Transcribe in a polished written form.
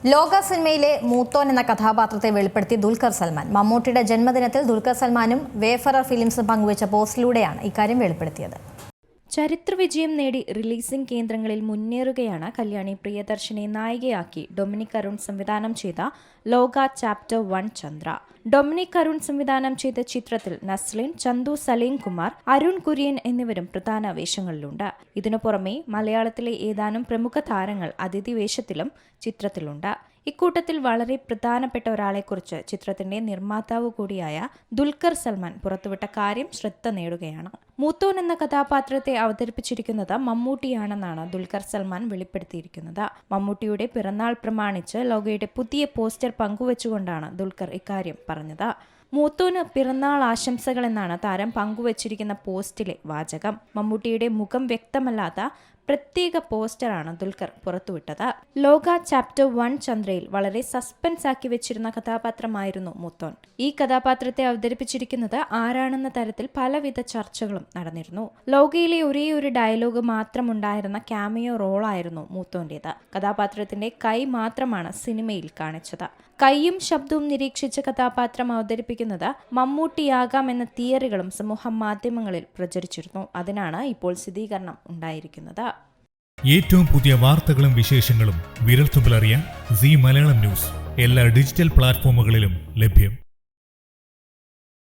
ലോക സിനിമയിലെ മൂത്തോൻ എന്ന കഥാപാത്രത്തെ വെളിപ്പെടുത്തി ദുൽഖർ സൽമാൻ. മമ്മൂട്ടിയുടെ ജന്മദിനത്തിൽ ദുൽഖർ സൽമാനും വേഫറർ ഫിലിംസും പങ്കുവച്ച പോസ്റ്റിലൂടെയാണ് ഇക്കാര്യം വെളിപ്പെടുത്തിയത്. ചരിത്ര വിജയം നേടി റിലീസിംഗ് കേന്ദ്രങ്ങളിൽ മുന്നേറുകയാണ് കല്യാണി പ്രിയദർശിനെ നായികയാക്കി ഡൊമിനിക് അരുൺ സംവിധാനം ചെയ്ത ലോക ചാപ്റ്റർ 1 ചന്ദ്ര. ഡൊമിനിക് അരുൺ സംവിധാനം ചെയ്ത ചിത്രത്തിൽ നസ്ലിൻ, ചന്തു സലീം കുമാർ, അരുൺ കുര്യൻ എന്നിവരും പ്രധാന വേഷങ്ങളിലുണ്ട്. ഇതിനു പുറമെ മലയാളത്തിലെ ഏതാനും പ്രമുഖ താരങ്ങൾ അതിഥി വേഷത്തിലും ചിത്രത്തിലുണ്ട്. ഇക്കൂട്ടത്തിൽ വളരെ പ്രധാനപ്പെട്ട ഒരാളെക്കുറിച്ച് ചിത്രത്തിന്റെ നിർമ്മാതാവ് കൂടിയായ ദുൽഖർ സൽമാൻ പുറത്തുവിട്ട കാര്യം ശ്രദ്ധ നേടുകയാണ്. മൂത്തോൻ എന്ന കഥാപാത്രത്തെ അവതരിപ്പിച്ചിരിക്കുന്നത് മമ്മൂട്ടിയാണെന്നാണ് ദുൽഖർ സൽമാൻ വെളിപ്പെടുത്തിയിരിക്കുന്നത്. മമ്മൂട്ടിയുടെ പിറന്നാൾ പ്രമാണിച്ച് ലോകയുടെ പുതിയ പോസ്റ്റർ പങ്കുവച്ചുകൊണ്ടാണ് ദുൽഖർ ഇക്കാര്യം പറഞ്ഞത്. മൂത്തോന് പിറന്നാൾ ആശംസകൾ എന്നാണ് താരം പങ്കുവച്ചിരിക്കുന്ന പോസ്റ്റിലെ വാചകം. മമ്മൂട്ടിയുടെ മുഖം വ്യക്തമല്ലാത്ത പ്രത്യേക പോസ്റ്ററാണ് ദുൽഖർ പുറത്തുവിട്ടത്. ലോക ചാപ്റ്റർ 1 ചന്ദ്രയിൽ വളരെ സസ്പെൻസ് ആക്കി വെച്ചിരുന്ന കഥാപാത്രമായിരുന്നു മൂത്തോൻ. ഈ കഥാപാത്രത്തെ അവതരിപ്പിച്ചിരിക്കുന്നത് ആരാണെന്ന തരത്തിൽ പലവിധ ചർച്ചകളും നടന്നിരുന്നു. ലോകയിലെ ഒരേയൊരു ഡയലോഗ് മാത്രമുണ്ടായിരുന്ന ക്യാമിയോ റോളായിരുന്നു മൂത്തോന്റേത്. കഥാപാത്രത്തിന്റെ കൈ മാത്രമാണ് സിനിമയിൽ കാണിച്ചത്. കൈയും ശബ്ദവും നിരീക്ഷിച്ച കഥാപാത്രം അവതരിപ്പിക്കുന്നത് മമ്മൂട്ടിയാകാം എന്ന തിയറികളും സമൂഹ മാധ്യമങ്ങളിൽ പ്രചരിച്ചിരുന്നു. അതിനാണ് ഇപ്പോൾ സ്ഥിരീകരണം ഉണ്ടായിരിക്കുന്നത്. ഏറ്റവും പുതിയ വാർത്തകളും വിശേഷങ്ങളും വിരൽത്തുമ്പിലറിയാൻ സീ മലയാളം ന്യൂസ് എല്ലാ ഡിജിറ്റൽ പ്ലാറ്റ്ഫോമുകളിലും ലഭ്യം.